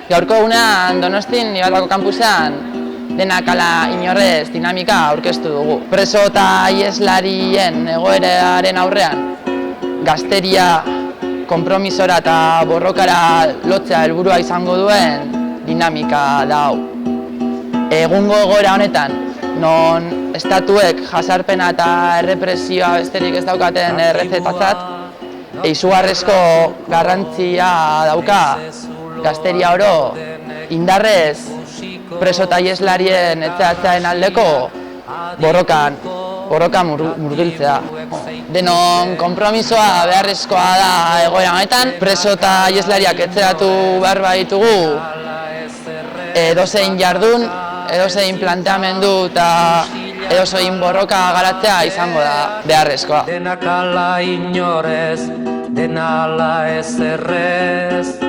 Gaurko egunean Donostin Ibarrako kanpusean denak ala inorrez dinamika aurkeztu dugu. Preso eta iheslarien egoeraren aurrean gazteria konpromisora eta borrokara lotzea helburua izango duen dinamika da hau. Egungo egoera honetan, non estatuek jasarpena eta errepresioa besterik ez daukaten errezetatzat, izugarrizko garrantzia dauka gazteria oro indarrez preso eta iheslarien etxeatzearen aldeko borrokan murgiltzea. Denon konpromisoa beharrezkoa da egoera honetan, preso eta iheslariak etxeratu behar baditugu edozein jardun, edozein planteamendu eta edozein borroka garatzea izango da beharrezkoa. Denak ala inorez, dena ala ez errez.